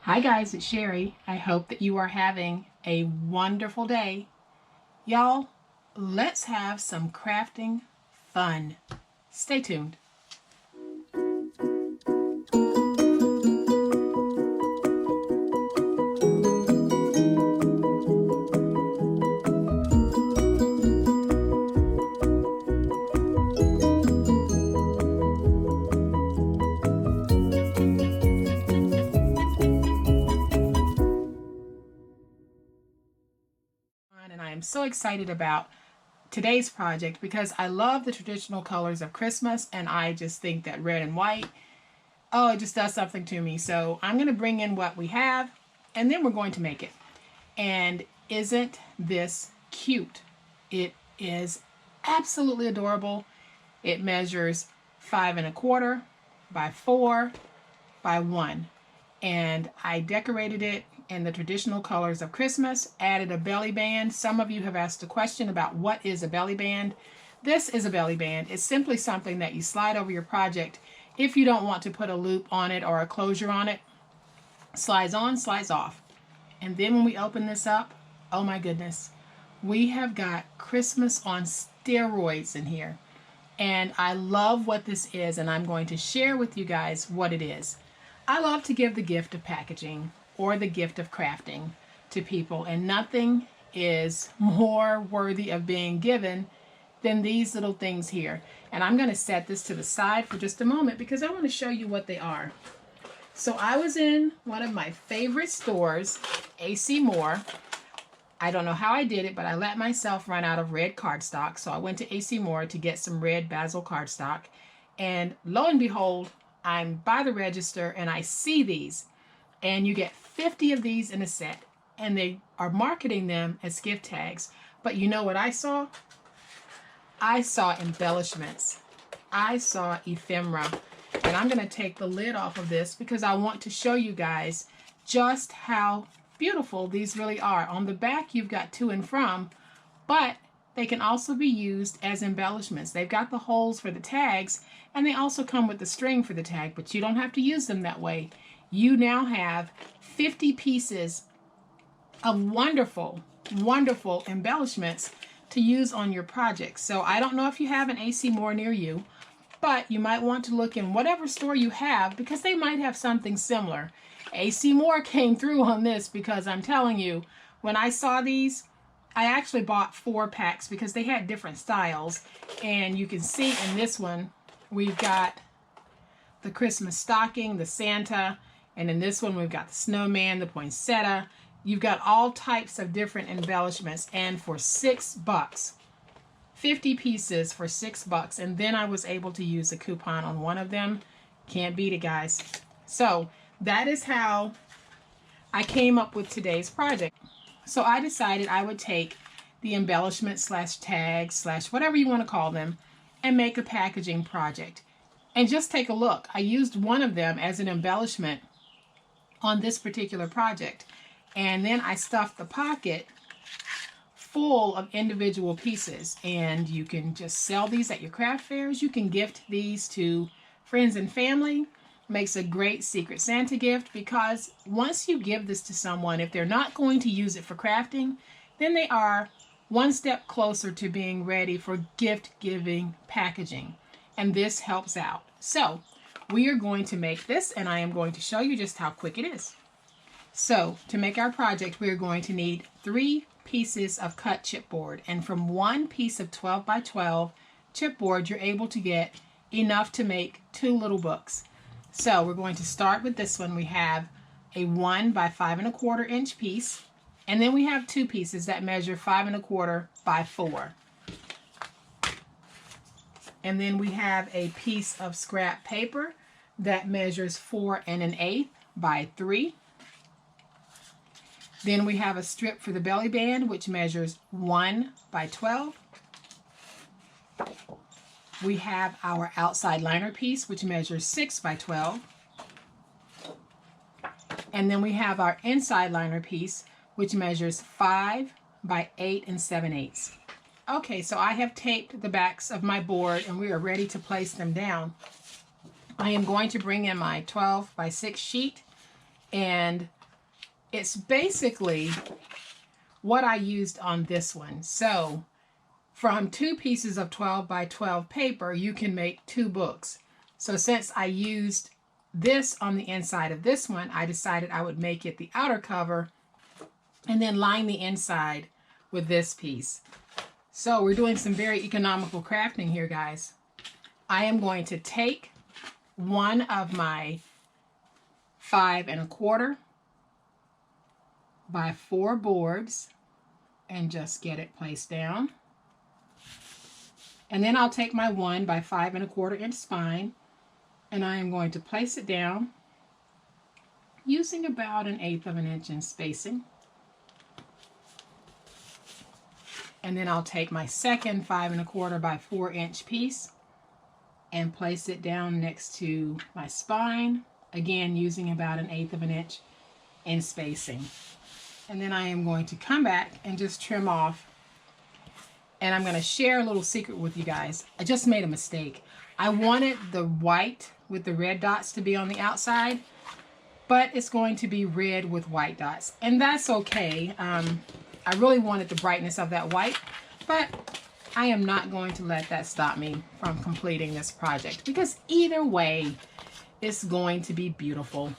Hi guys, it's Sherry. I hope that you are having a wonderful day. Y'all, let's have some crafting fun. Stay tuned. And I am so excited about today's project because I love the traditional colors of Christmas and I just think that red and white, oh, it just does something to me. So I'm going to bring in what we have and then we're going to make it. And isn't this cute? It is absolutely adorable. It measures 5 1/4 by 4 by 1. And I decorated it in the traditional colors of Christmas, added a belly band. Some of you have asked a question about what is a belly band. This is a belly band. It's simply something that you slide over your project if you don't want to put a loop on it or a closure on it. Slides on, slides off. And then when we open this up, oh my goodness, we have got Christmas on steroids in here. And I love what this is, and I'm going to share with you guys what it is. I love to give the gift of packaging or the gift of crafting to people, and nothing is more worthy of being given than these little things here. And I'm going to set this to the side for just a moment because I want to show you what they are. So I was in one of my favorite stores, A.C.Moore. I don't know how I did it, but I let myself run out of red cardstock. So I went to A.C.Moore to get some red basil cardstock. And lo and behold, I'm by the register and I see these. And you get 50 of these in a set. And they are marketing them as gift tags. But you know what I saw? I saw embellishments. I saw ephemera. And I'm going to take the lid off of this because I want to show you guys just how beautiful these really are. On the back, you've got to and from, but they can also be used as embellishments. They've got the holes for the tags, and they also come with the string for the tag, but you don't have to use them that way. You now have 50 pieces of wonderful, wonderful embellishments to use on your project. So I don't know if you have an A.C.Moore near you, but you might want to look in whatever store you have because they might have something similar. A.C.Moore came through on this because I'm telling you, when I saw these, I actually bought 4 packs because they had different styles. And you can see in this one, we've got the Christmas stocking, the Santa, and in this one, we've got the snowman, the poinsettia. You've got all types of different embellishments. And for $6, 50 pieces for $6, and then I was able to use a coupon on one of them. Can't beat it, guys. So that is how I came up with today's project. So I decided I would take the embellishment slash tag slash whatever you want to call them and make a packaging project. And just take a look. I used one of them as an embellishment on this particular project. And then I stuffed the pocket full of individual pieces, and you can just sell these at your craft fairs. You can gift these to friends and family. Makes a great Secret Santa gift because once you give this to someone, if they're not going to use it for crafting, then they are one step closer to being ready for gift giving packaging, and this helps out. So we are going to make this, and I am going to show you just how quick it is. So to make our project, we're going to need 3 pieces of cut chipboard, and from 1 piece of 12 by 12 chipboard you're able to get enough to make 2 little books. So we're going to start with this one. We have a 1 by 5 1/4 inch piece, and then we have 2 pieces that measure 5 1/4 by 4, and then we have a piece of scrap paper that measures 4 1/8 by 3. Then we have a strip for the belly band, which measures 1 by 12. We have our outside liner piece, which measures 6 by 12. And then we have our inside liner piece, which measures 5 by 8 7/8. Okay, so I have taped the backs of my board, and we are ready to place them down. I am going to bring in my 12 by 6 sheet, and it's basically what I used on this one. So from 2 pieces of 12 by 12 paper, you can make 2 books. So since I used this on the inside of this one, I decided I would make it the outer cover and then line the inside with this piece. So we're doing some very economical crafting here, guys. I am going to take one of my 5 1/4 by 4 boards and just get it placed down. And then I'll take my 1 by 5 1/4 inch spine, and I am going to place it down using about 1/8 of an inch in spacing. And then I'll take my second 5 1/4 by 4 inch piece and place it down next to my spine, again using about 1/8 of an inch in spacing. And then I am going to come back and just trim off. And I'm going to share a little secret with you guys. I just made a mistake. I wanted the white with the red dots to be on the outside, but it's going to be red with white dots. And that's okay. I really wanted the brightness of that white, but I am not going to let that stop me from completing this project, because either way, it's going to be beautiful.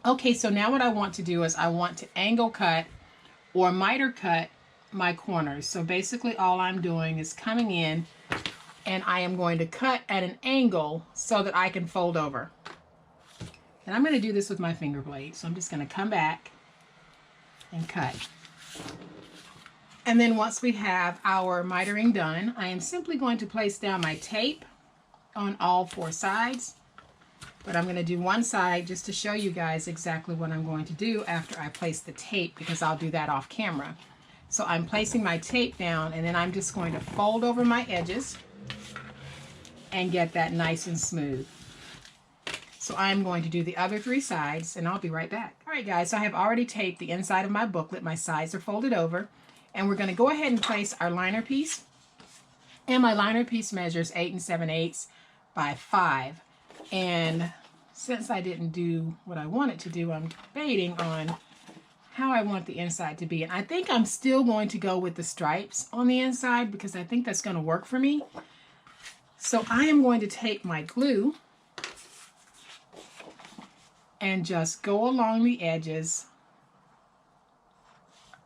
Okay, so now what I want to do is I want to angle cut or miter cut my corners. So basically all I'm doing is coming in and I am going to cut at an angle so that I can fold over. And I'm going to do this with my finger blade. So I'm just going to come back and cut. And then once we have our mitering done, I am simply going to place down my tape on all 4 sides. But I'm going to do one side just to show you guys exactly what I'm going to do after I place the tape, because I'll do that off camera. So I'm placing my tape down, and then I'm just going to fold over my edges and get that nice and smooth. So I'm going to do the other 3 sides, and I'll be right back. All right, guys, so I have already taped the inside of my booklet. My sides are folded over, and we're going to go ahead and place our liner piece. And my liner piece measures 8 7/8 by 5. And since I didn't do what I wanted to do, I'm debating on how I want the inside to be. And I think I'm still going to go with the stripes on the inside, because I think that's going to work for me. So I am going to take my glue and just go along the edges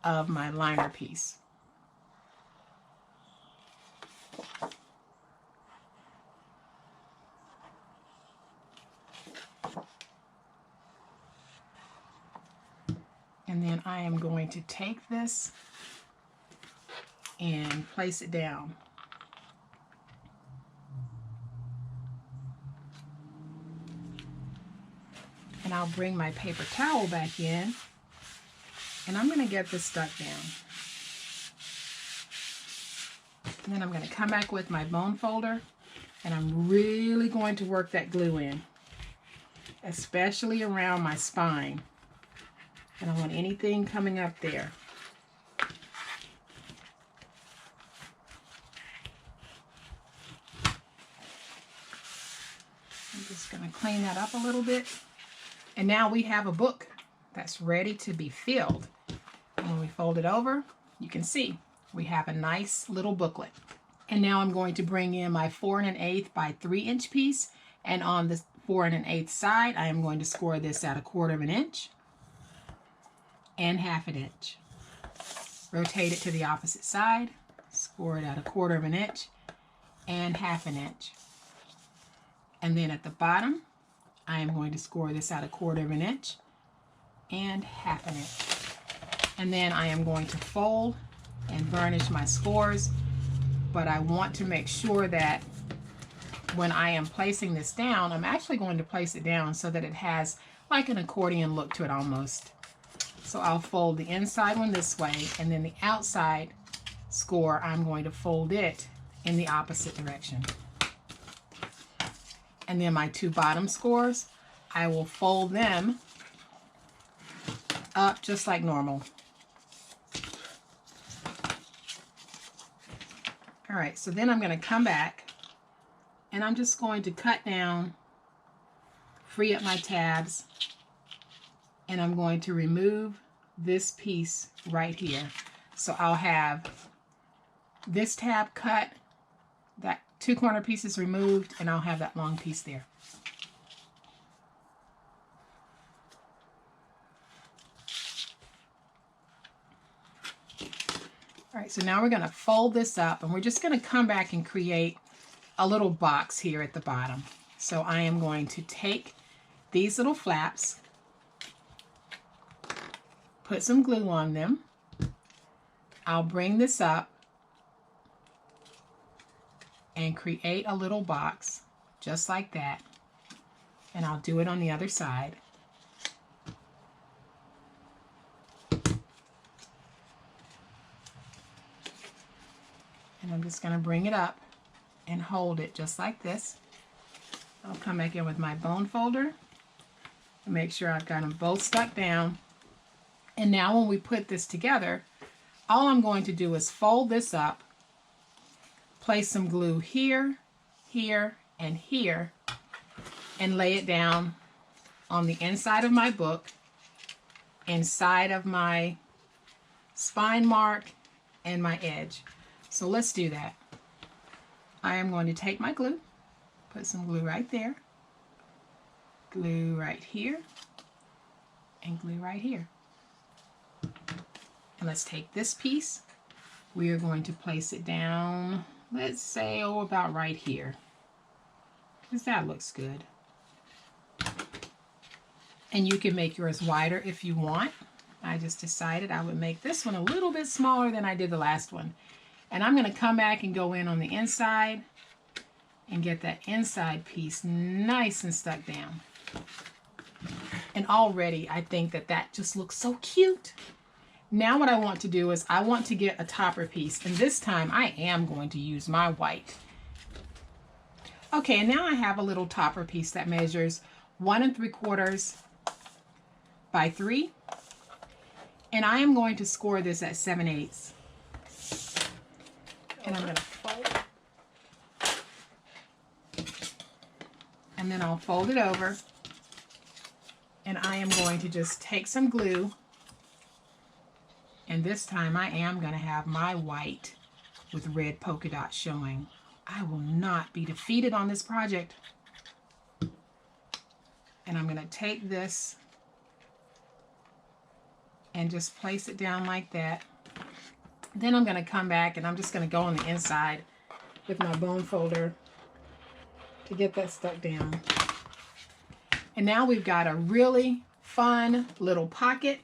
of my liner piece. And then I am going to take this and place it down. And I'll bring my paper towel back in, and I'm going to get this stuck down. And then I'm going to come back with my bone folder, and I'm really going to work that glue in, especially around my spine. I don't want anything coming up there. I'm just going to clean that up a little bit. And now we have a book that's ready to be filled. And when we fold it over, you can see we have a nice little booklet. And now I'm going to bring in my 4 1/8 by 3 inch piece. And on the 4 1/8 side, I am going to score this at 1/4 of an inch and 1/2 inch. Rotate it to the opposite side, score it at 1/4 of an inch and 1/2 inch. And then at the bottom, I am going to score this at 1/4 of an inch and 1/2 inch. And then I am going to fold and burnish my scores, but I want to make sure that when I am placing this down, I'm actually going to place it down so that it has like an accordion look to it almost. So I'll fold the inside one this way, and then the outside score, I'm going to fold it in the opposite direction. And then my 2 bottom scores, I will fold them up just like normal. All right, so then I'm going to come back, and I'm just going to cut down, free up my tabs, and I'm going to remove this piece right here. So I'll have this tab cut, that 2 corner pieces removed, and I'll have that long piece there. All right, so now we're going to fold this up, and we're just going to come back and create a little box here at the bottom. So I am going to take these little flaps, put some glue on them. I'll bring this up and create a little box just like that. And I'll do it on the other side. And I'm just going to bring it up and hold it just like this. I'll come back in with my bone folder and make sure I've got them both stuck down. And now when we put this together, all I'm going to do is fold this up, place some glue here, here, and here, and lay it down on the inside of my book, inside of my spine mark, and my edge. So let's do that. I am going to take my glue, put some glue right there, glue right here, and glue right here. And let's take this piece. We are going to place it down, let's say, oh, about right here, because that looks good. And you can make yours wider if you want. I just decided I would make this one a little bit smaller than I did the last one. And I'm going to come back and go in on the inside and get that inside piece nice and stuck down. And already I think that that just looks so cute. Now what I want to do is I want to get a topper piece, and this time I am going to use my white. Okay, and now I have a little topper piece that measures 1 3/4 by 3, and I am going to score this at 7/8. And I'm going to fold, and then I'll fold it over, and I am going to just take some glue, and this time I am going to have my white with red polka dots showing. I will not be defeated on this project. And I'm going to take this and just place it down like that. Then I'm going to come back and I'm just going to go on the inside with my bone folder to get that stuck down. And now we've got a really fun little pocket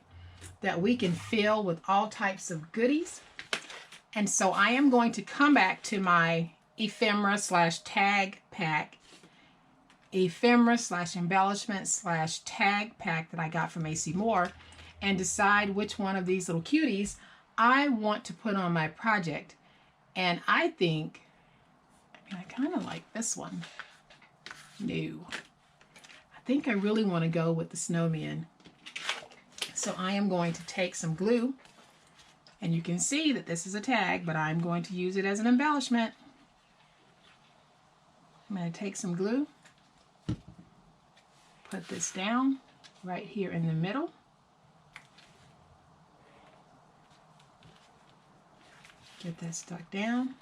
that we can fill with all types of goodies. And so I am going to come back to my ephemera / tag pack, ephemera / embellishment / tag pack that I got from A.C.Moore, and decide which one of these little cuties I want to put on my project. And I think, I kind of like this one. No. I think I really want to go with the snowman. So I am going to take some glue, and you can see that this is a tag, but I'm going to use it as an embellishment. I'm going to take some glue, put this down right here in the middle. Get that stuck down.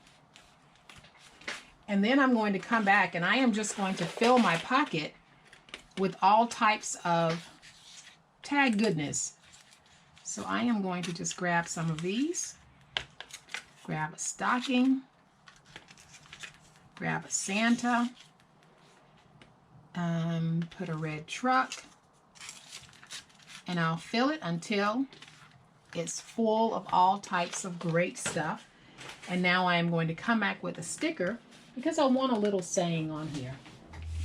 And then I'm going to come back and I am just going to fill my pocket with all types of tag goodness. So I am going to just grab some of these, grab a stocking, grab a Santa, put a red truck, and I'll fill it until it's full of all types of great stuff. And now I am going to come back with a sticker because I want a little saying on here.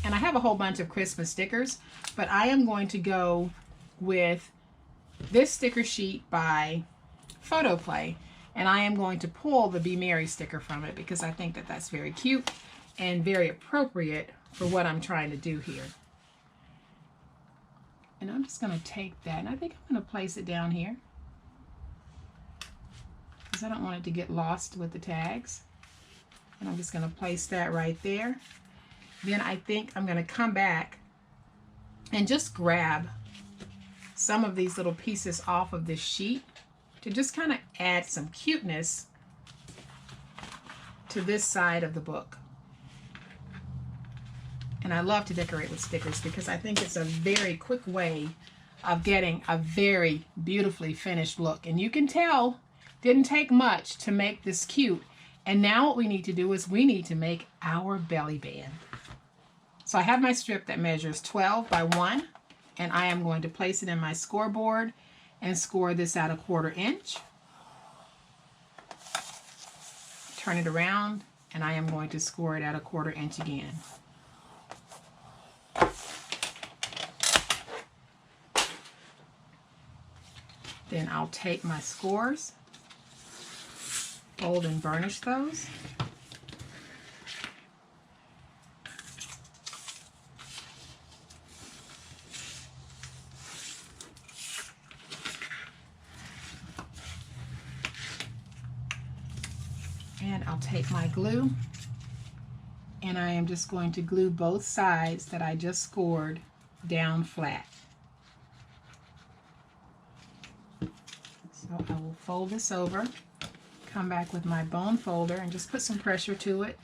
And I have a whole bunch of Christmas stickers, but I am going to go with this sticker sheet by Photoplay, and I am going to pull the Be Merry sticker from it because I think that that's very cute and very appropriate for what I'm trying to do here. And I'm just going to take that, and I think I'm going to place it down here because I don't want it to get lost with the tags. And I'm just going to place that right there. Then I think I'm going to come back and just grab some of these little pieces off of this sheet to just kind of add some cuteness to this side of the book. And I love to decorate with stickers because I think it's a very quick way of getting a very beautifully finished look. And you can tell, didn't take much to make this cute. And now what we need to do is we need to make our belly band. So I have my strip that measures 12 by 1, and I am going to place it in my scoreboard and score this at 1/4 inch. Turn it around, and I am going to score it at 1/4 inch again. Then I'll take my scores, fold and burnish those. And I'll take my glue, and I am just going to glue both sides that I just scored down flat. So I will fold this over, come back with my bone folder, and just put some pressure to it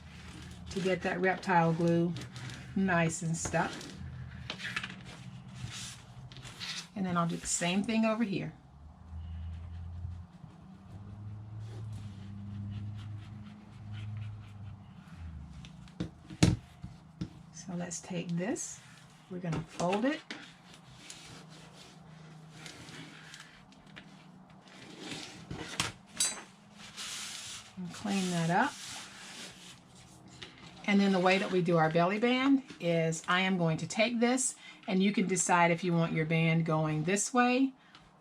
to get that reptile glue nice and stuck. And then I'll do the same thing over here. So let's take this, we're going to fold it. And clean that up. And then the way that we do our belly band is I am going to take this, and you can decide if you want your band going this way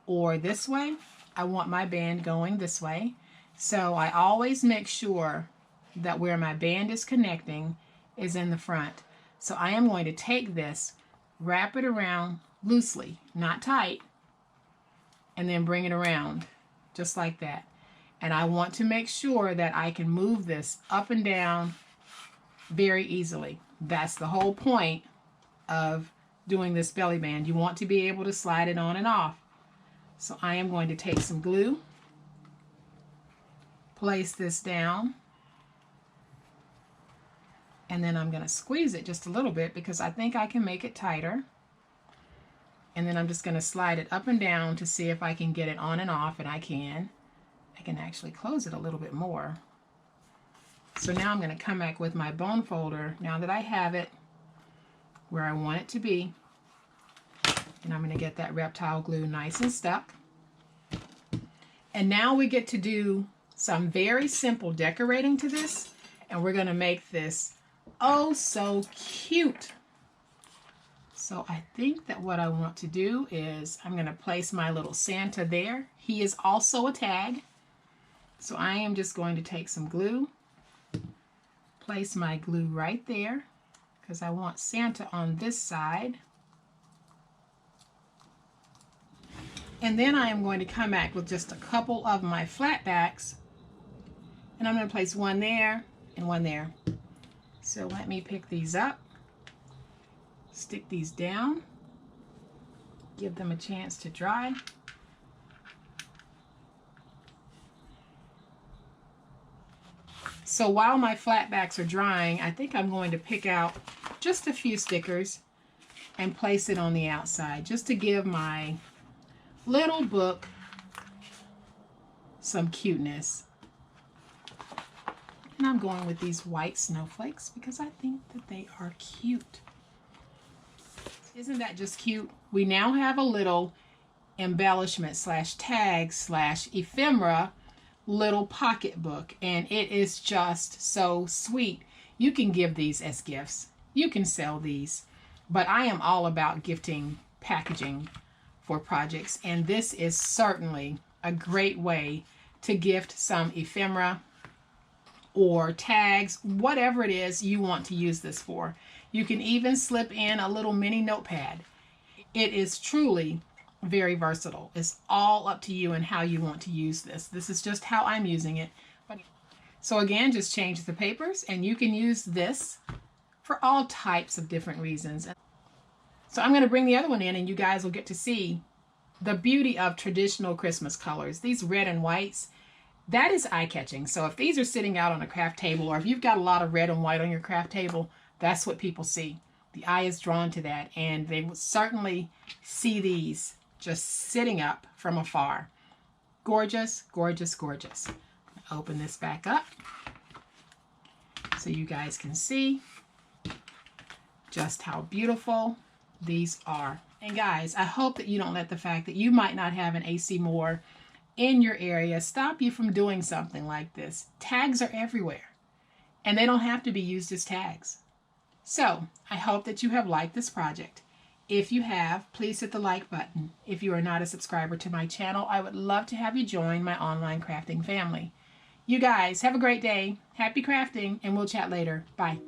or this way. I want my band going this way. So I always make sure that where my band is connecting is in the front. So I am going to take this, wrap it around loosely, not tight, and then bring it around just like that. And I want to make sure that I can move this up and down very easily. That's the whole point of doing this belly band. You want to be able to slide it on and off. So I am going to take some glue, place this down, and then I'm going to squeeze it just a little bit because I think I can make it tighter. And then I'm just going to slide it up and down to see if I can get it on and off, and I can. I can actually close it a little bit more. So now I'm going to come back with my bone folder, now that I have it where I want it to be, and I'm going to get that reptile glue nice and stuck. And now we get to do some very simple decorating to this, and we're going to make this oh so cute. So I think that what I want to do is I'm going to place my little Santa there. He is also a tag. So I am just going to take some glue, place my glue right there, because I want Santa on this side. And then I am going to come back with just a couple of my flat backs, and I'm going to place one there and one there. So let me pick these up, stick these down, give them a chance to dry. So while my flat backs are drying, I think I'm going to pick out just a few stickers and place it on the outside, just to give my little book some cuteness. And I'm going with these white snowflakes because I think that they are cute. Isn't that just cute? We now have a little embellishment slash tag slash ephemera little pocketbook, and it is just so sweet. You can give these as gifts. You can sell these, but I am all about gifting packaging for projects, and this is certainly a great way to gift some ephemera or tags, whatever it is you want to use this for. You can even slip in a little mini notepad. It is truly very versatile. It's all up to you and how you want to use this. This is just how I'm using it. So again, just change the papers, and you can use this for all types of different reasons. So I'm going to bring the other one in, and you guys will get to see the beauty of traditional Christmas colors, these red and whites, that is eye-catching. So if these are sitting out on a craft table, or if you've got a lot of red and white on your craft table, that's what people see. The eye is drawn to that, and they will certainly see these just sitting up from afar. Gorgeous, gorgeous, gorgeous. Open this back up so you guys can see just how beautiful these are. And guys, I hope that you don't let the fact that you might not have an A.C. Moore in your area stop you from doing something like this. Tags are everywhere, and they don't have to be used as tags. So I hope that you have liked this project. If you have, please hit the like button. If you are not a subscriber to my channel, I would love to have you join my online crafting family. You guys have a great day. Happy crafting, and we'll chat later. Bye.